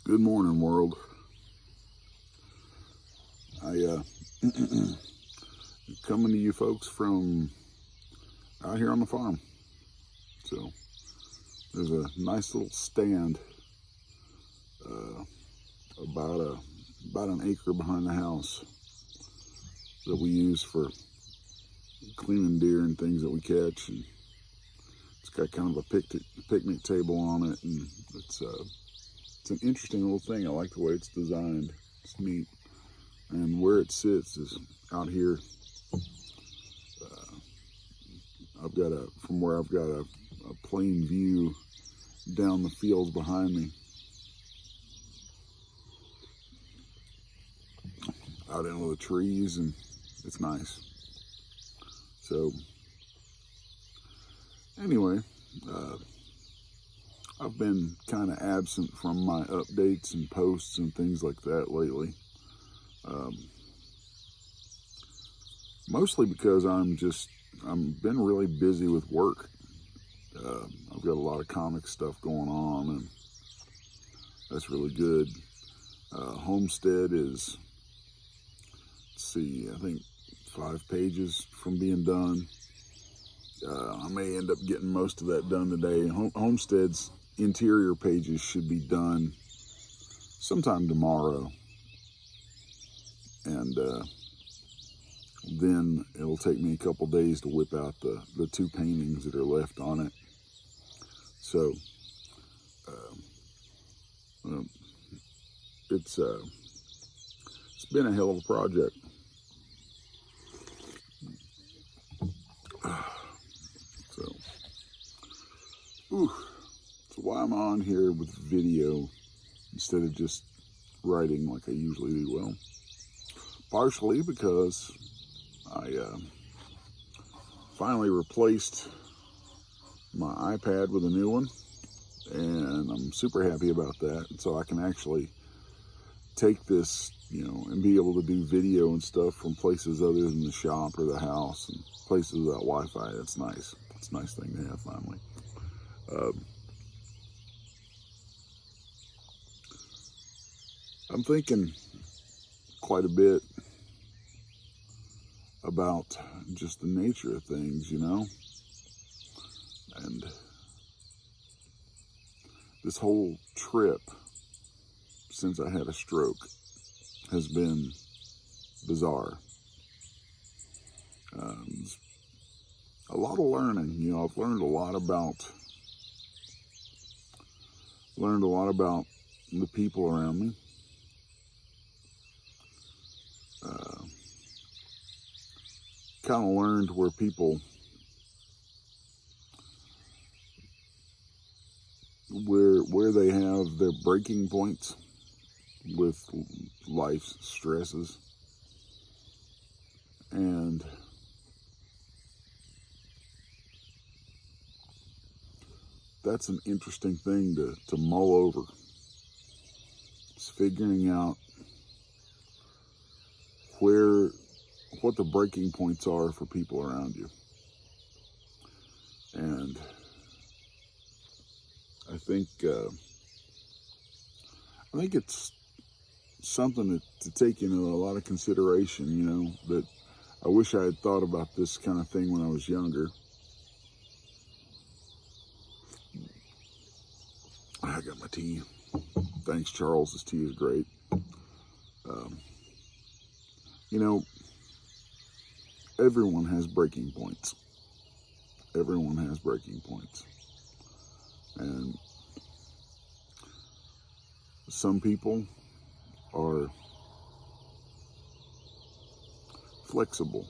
Good morning, world. I coming to you folks from out here on the farm. So there's a nice little stand about an acre behind the house that we use for cleaning deer and things that we catch, and it's got kind of a picnic table on it, and it's an interesting little thing. I like the way it's designed. It's neat. And where it sits is out here. I've got a plain view down the fields behind me, out into the trees, and it's nice. So anyway, I've been kind of absent from my updates and posts and things like that lately. Mostly because I've been really busy with work. I've got a lot of comic stuff going on, and that's really good. Homestead is, I think 5 pages from being done. I may end up getting most of that done today. Homestead's interior pages should be done sometime tomorrow. And then it'll take me a couple days to whip out the 2 paintings that are left on it. So it's been a hell of a project. So why I'm on here with video instead of just writing like I usually do? Well, partially because I finally replaced my iPad with a new one, and I'm super happy about that. And so I can actually take this, and be able to do video and stuff from places other than the shop or the house, and places without Wi-Fi. That's nice. It's a nice thing to have finally. I'm thinking quite a bit about just the nature of things, and this whole trip since I had a stroke has been bizarre. A lot of learning. I've learned a lot about the people around me. Kind of learned where people, where they have their breaking points with life's stresses, and that's an interesting thing to mull over. It's figuring out what the breaking points are for people around you. And I think it's something to take into a lot of consideration, that I wish I had thought about this kind of thing when I was younger. I got my tea. Thanks, Charles. This tea is great. Everyone has breaking points. Everyone has breaking points. And some people are flexible,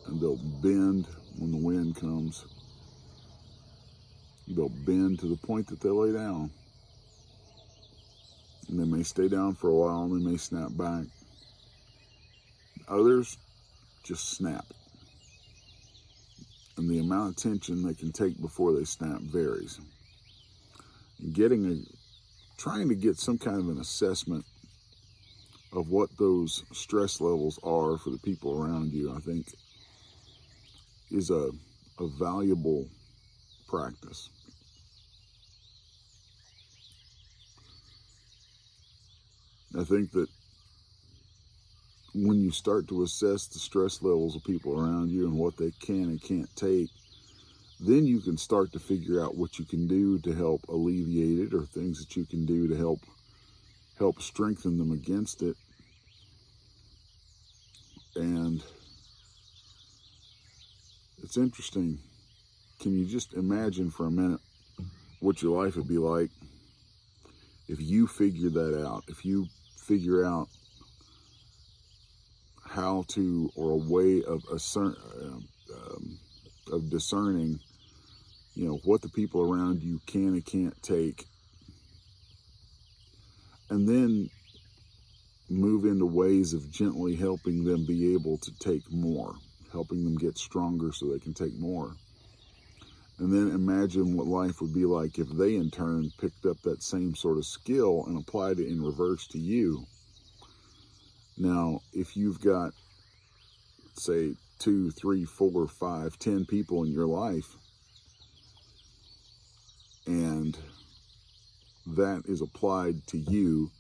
and they'll bend when the wind comes. They'll bend to the point that they lay down. And they may stay down for a while, and they may snap back. Others just snap. And the amount of tension they can take before they snap varies. And trying to get some kind of an assessment of what those stress levels are for the people around you, I think, is a valuable practice. I think that when you start to assess the stress levels of people around you and what they can and can't take, then you can start to figure out what you can do to help alleviate it, or things that you can do to help strengthen them against it. And it's interesting. Can you just imagine for a minute what your life would be like if you figure that out? If you figure out how to, or a way of discerning, what the people around you can and can't take, and then move into ways of gently helping them be able to take more, helping them get stronger so they can take more. And then imagine what life would be like if they in turn picked up that same sort of skill and applied it in reverse to you. Now, if you've got, say, 2, 3, 4, 5, 10 people in your life, and that is applied to you,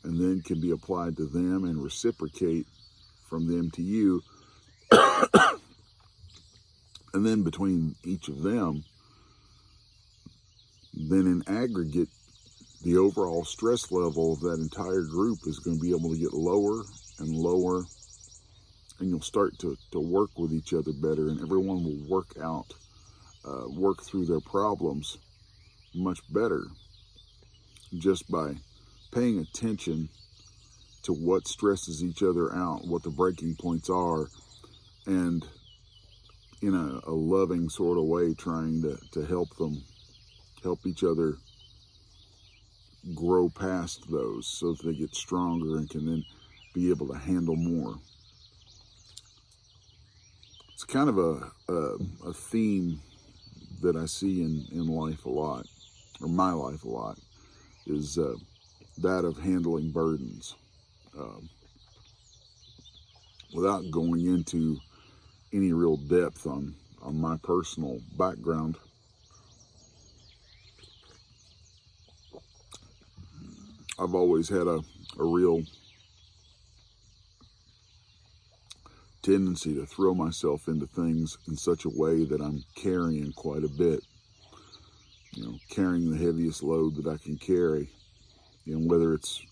and then can be applied to them and reciprocate from them to you, and then between each of them, then in aggregate, the overall stress level of that entire group is going to be able to get lower and lower, and you'll start to work with each other better, and everyone will work through their problems much better just by paying attention to what stresses each other out, what the breaking points are, and in a loving sort of way trying to help each other grow past those so that they get stronger and can then be able to handle more. It's kind of a theme that I see in life a lot, or my life a lot, is that of handling burdens. Without going into any real depth on my personal background, I've always had a real tendency to throw myself into things in such a way that I'm carrying quite a bit, carrying the heaviest load that I can carry, whether it's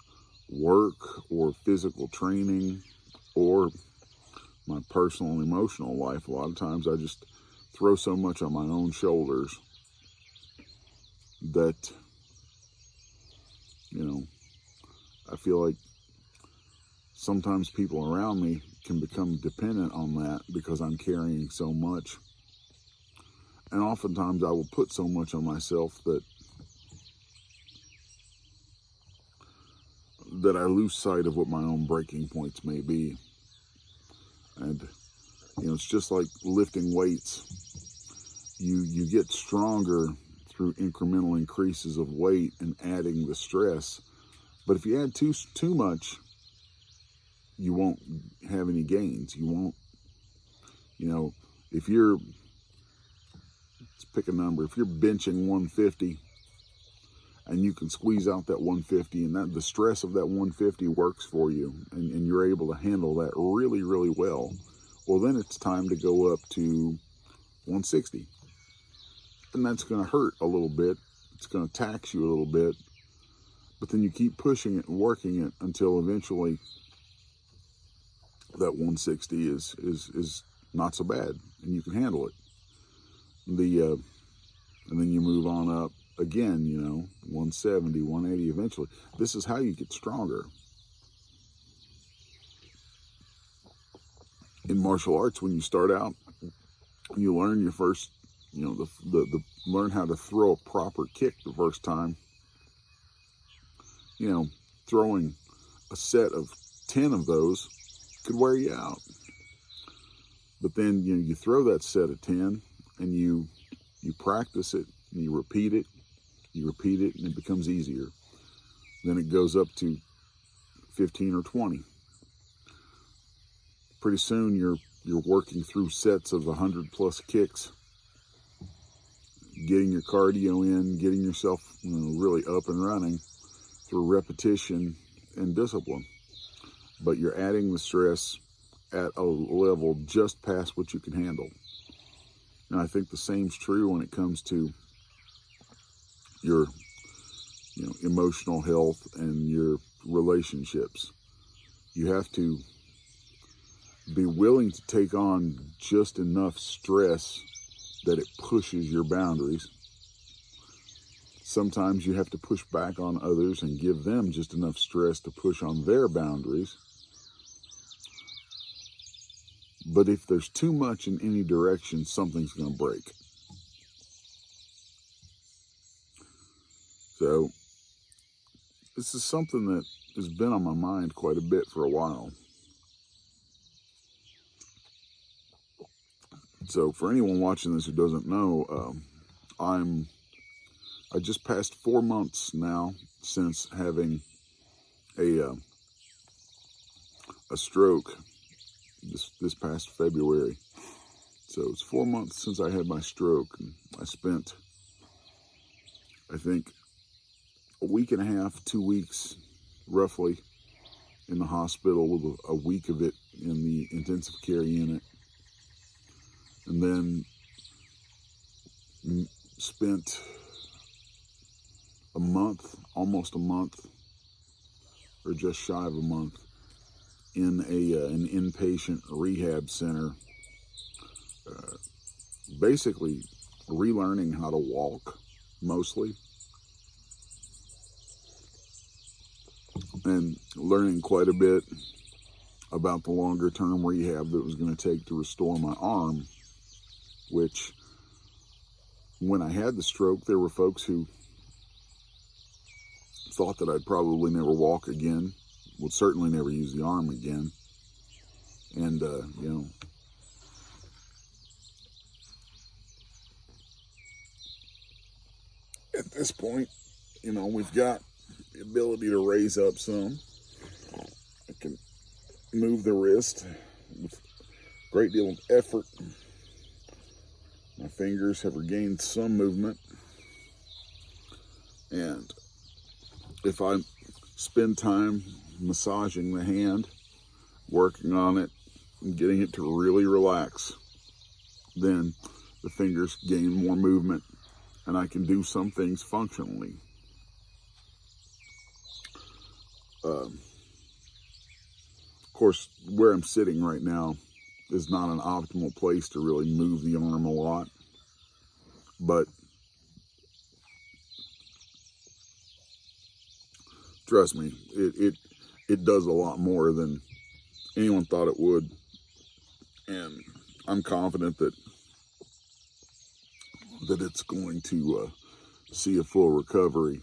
work or physical training or my personal and emotional life. A lot of times I just throw so much on my own shoulders that, I feel like sometimes people around me can become dependent on that because I'm carrying so much. And oftentimes I will put so much on myself that I lose sight of what my own breaking points may be. And, it's just like lifting weights. You get stronger through incremental increases of weight and adding the stress. But if you add too much, you won't have any gains. You won't, if you're, let's pick a number. If you're benching 150 and you can squeeze out that 150, and that the stress of that 150 works for you, and you're able to handle that really, really well, then it's time to go up to 160. And that's going to hurt a little bit. It's going to tax you a little bit. But then you keep pushing it and working it until eventually that 160 is not so bad, and you can handle it. And then you move on up again, 170, 180 eventually. This is how you get stronger. In martial arts, when you start out, you learn your first, learn how to throw a proper kick the first time. Throwing a set of 10 of those could wear you out. But then, you throw that set of 10 and you practice it and you repeat it, and it becomes easier. Then it goes up to 15 or 20. Pretty soon you're working through sets of 100 plus kicks, getting your cardio in, getting yourself really up and running through repetition and discipline, but you're adding the stress at a level just past what you can handle. And I think the same's true when it comes to your emotional health and your relationships. You have to be willing to take on just enough stress that it pushes your boundaries. Sometimes you have to push back on others and give them just enough stress to push on their boundaries. But if there's too much in any direction, something's going to break. So this is something that has been on my mind quite a bit for a while. So for anyone watching this who doesn't know, I just passed 4 months now since having a stroke this past February. So it's 4 months since I had my stroke, and I spent, I think, a week and a half, 2 weeks roughly in the hospital, with a week of it in the intensive care unit. And then spent a month, almost a month, or just shy of a month, in an inpatient rehab center, basically relearning how to walk, mostly, and learning quite a bit about the longer term rehab that it was going to take to restore my arm, which, when I had the stroke, there were folks who thought that I'd probably never walk again, would certainly never use the arm again. And, at this point, we've got the ability to raise up some. I can move the wrist with a great deal of effort. My fingers have regained some movement. And if I spend time massaging the hand, working on it, and getting it to really relax, then the fingers gain more movement, and I can do some things functionally. Of course, where I'm sitting right now is not an optimal place to really move the arm a lot, but trust me, it does a lot more than anyone thought it would, and I'm confident that it's going to see a full recovery.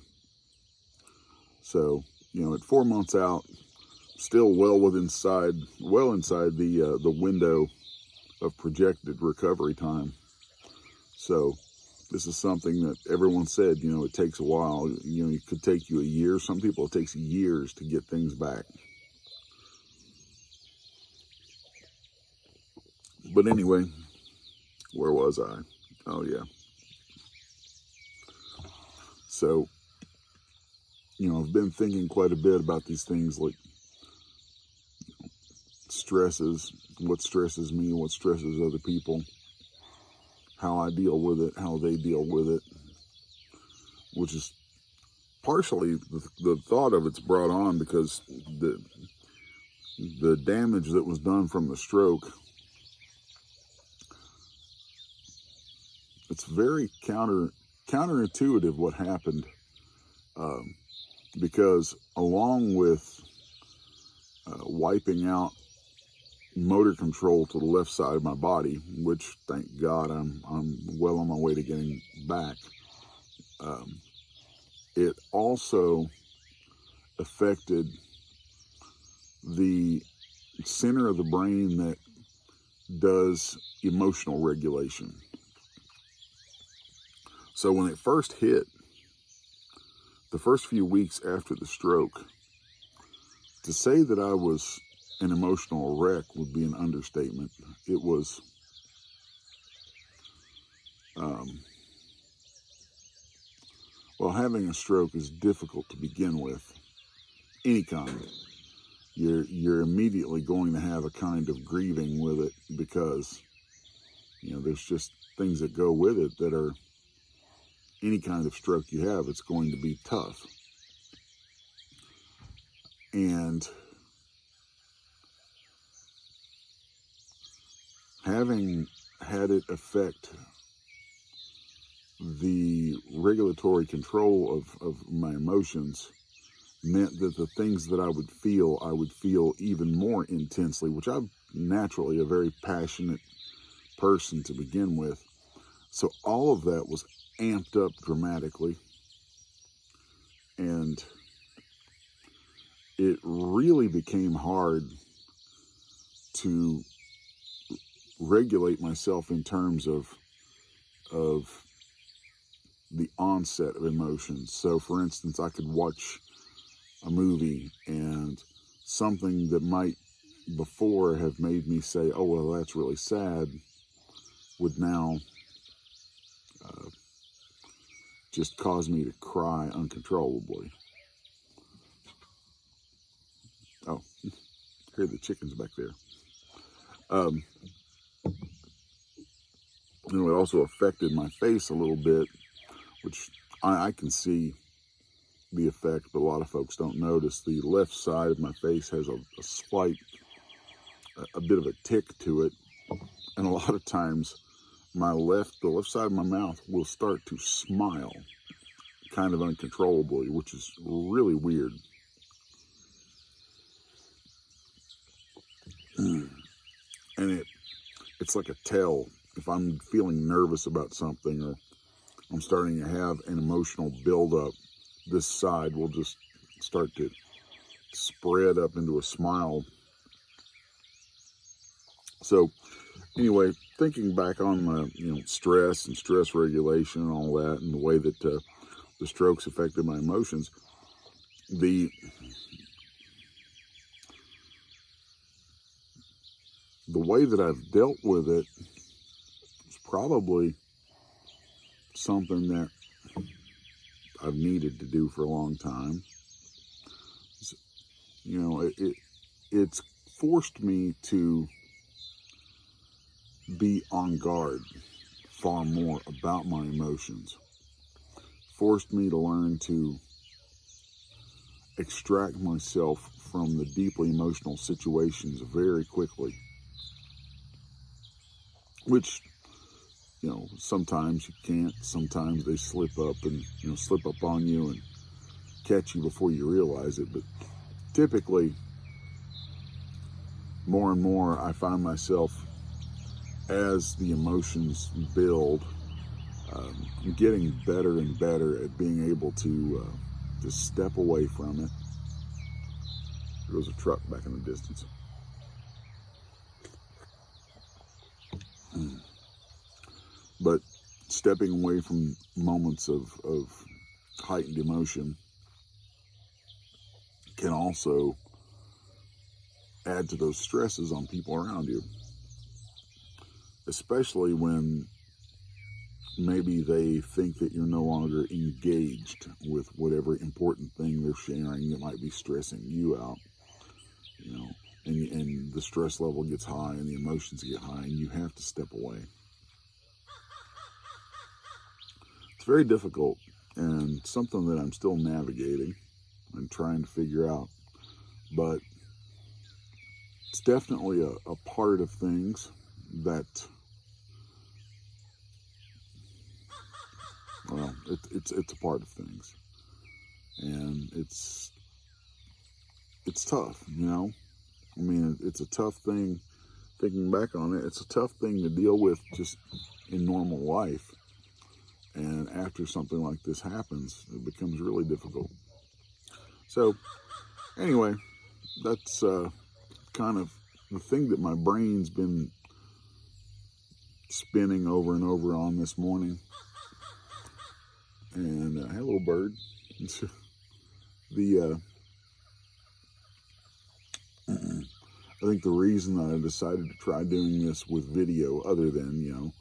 So, at 4 months out, still well inside the window of projected recovery time. So this is something that everyone said, it takes a while. It could take you a year. Some people, it takes years to get things back. But anyway, where was I? Oh, yeah. So, I've been thinking quite a bit about these things, like stresses, what stresses me, what stresses other people, how I deal with it, how they deal with it, which is partially the thought of it's brought on because the damage that was done from the stroke, it's very counterintuitive what happened, because along with wiping out motor control to the left side of my body, which thank God I'm well on my way to getting back, it also affected the center of the brain that does emotional regulation. So when it first hit, the first few weeks after the stroke, to say that I was an emotional wreck would be an understatement. It was, having a stroke is difficult to begin with. any kind, you're immediately going to have a kind of grieving with it, because there's just things that go with it that are, any kind of stroke you have, it's going to be tough. And having had it affect the regulatory control of my emotions meant that the things that I would feel even more intensely, which I'm naturally a very passionate person to begin with. So all of that was amped up dramatically. And it really became hard to regulate myself in terms of the onset of emotions. So for instance, I could watch a movie, and something that might before have made me say, oh, well, that's really sad, would now just cause me to cry uncontrollably. Oh, hear the chickens back there. It also affected my face a little bit, which I can see the effect, but a lot of folks don't notice. The left side of my face has a slight, a bit of a tick to it. And a lot of times the left side of my mouth will start to smile kind of uncontrollably, which is really weird. And it's like a tell. If I'm feeling nervous about something, or I'm starting to have an emotional buildup, this side will just start to spread up into a smile. So anyway, thinking back on my, stress and stress regulation and all that, and the way that the strokes affected my emotions, the way that I've dealt with it is probably something that I've needed to do for a long time. It's forced me to be on guard far more about my emotions. Forced me to learn to extract myself from the deeply emotional situations very quickly. Which, sometimes you can't. Sometimes they slip up on you and catch you before you realize it. But typically, more and more, I find myself, as the emotions build, getting better and better at being able to step away from it. There goes a truck back in the distance. But stepping away from moments of heightened emotion can also add to those stresses on people around you. Especially when maybe they think that you're no longer engaged with whatever important thing they're sharing that might be stressing you out, and the stress level gets high and the emotions get high, and you have to step away. It's very difficult, and something that I'm still navigating and trying to figure out, but it's definitely a part of things that, well, it's a part of things, and it's tough, I mean, it's a tough thing. Thinking back on it, it's a tough thing to deal with just in normal life, and after something like this happens, it becomes really difficult. So anyway, that's kind of the thing that my brain's been spinning over and over on this morning. And hello, bird. I think the reason that I decided to try doing this with video, other than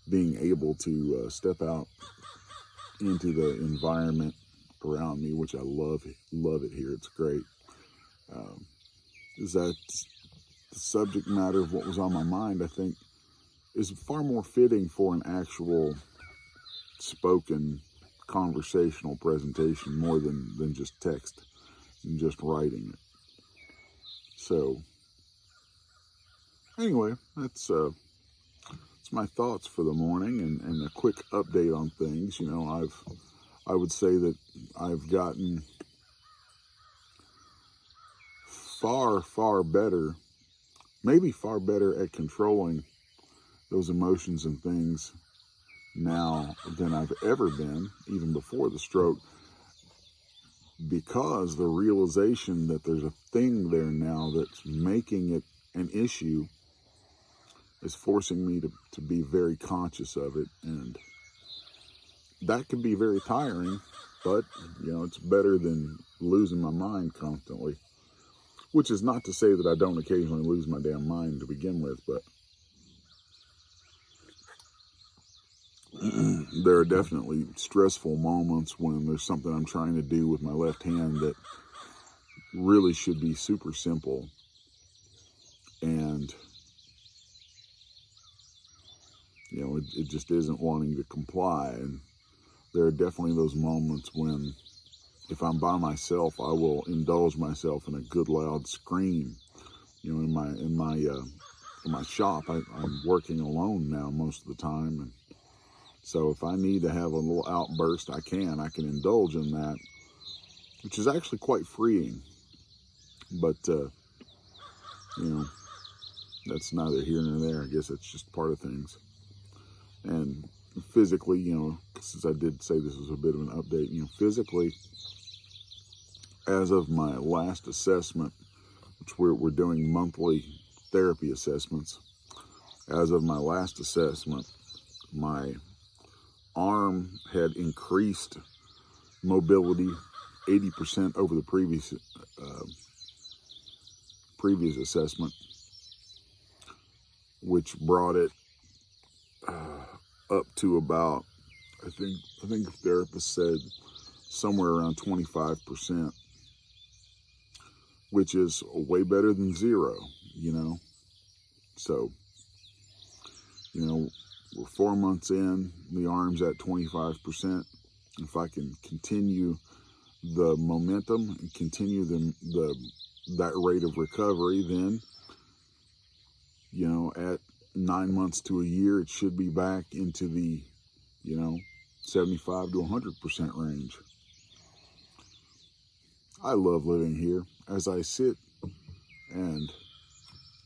being able to step out into the environment around me, which I love it here. It's great. is that the subject matter of what was on my mind, I think, is far more fitting for an actual spoken conversational presentation more than just text and just writing it. So anyway, that's my thoughts for the morning, and a quick update on things. You know, I would say that I've gotten far better, maybe far better at controlling those emotions and things now than I've ever been, even before the stroke, because the realization that there's a thing there now that's making it an issue is forcing me to be very conscious of it. And that can be very tiring, but, you know, it's better than losing my mind constantly. Which is not to say that I don't occasionally lose my damn mind to begin with, but there are definitely stressful moments when there's something I'm trying to do with my left hand that really should be super simple. And, you know, it just isn't wanting to comply. And there are definitely those moments when, if I'm by myself, I will indulge myself in a good loud scream. You know, in my shop, I'm working alone now most of the time, and so if I need to have a little outburst, I can indulge in that, which is actually quite freeing. But you know, that's neither here nor there. I guess it's just part of things. And physically, you know, since I did say this was a bit of an update, you know, physically, as of my last assessment, which we're doing monthly therapy assessments, as of my last assessment, my arm had increased mobility 80% over the previous assessment, which brought it up to about, I think the therapist said somewhere around 25%, which is way better than zero, you know. So, you know, we're 4 months in, the arm's at 25%. If I can continue the momentum and continue that rate of recovery, then, you know, at 9 months to a year, it should be back into the, you know, 75 to 100% range. I love living here. As I sit and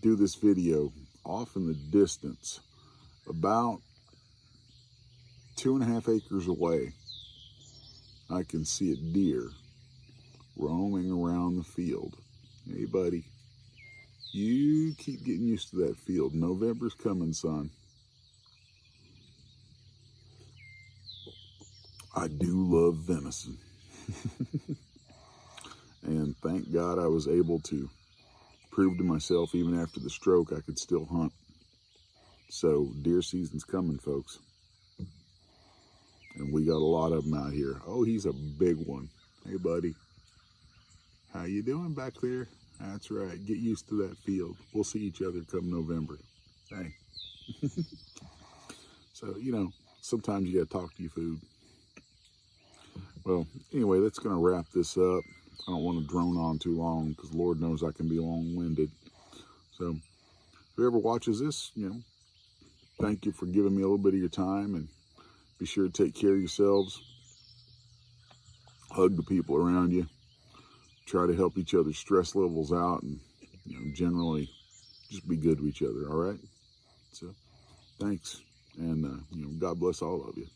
do this video off in the distance, about 2.5 acres away, I can see a deer roaming around the field. Hey, buddy, you keep getting used to that field. November's coming, son. I do love venison. And thank God I was able to prove to myself, even after the stroke, I could still hunt. So deer season's coming, folks. And we got a lot of them out here. Oh, he's a big one. Hey, buddy. How you doing back there? That's right. Get used to that field. We'll see each other come November. Hey. So, you know, sometimes you got to talk to your food. Well, anyway, that's going to wrap this up. I don't want to drone on too long because Lord knows I can be long-winded. So whoever watches this, you know, thank you for giving me a little bit of your time, and be sure to take care of yourselves. Hug the people around you. Try to help each other's stress levels out, and, you know, generally just be good to each other, all right? So thanks, and, you know, God bless all of you.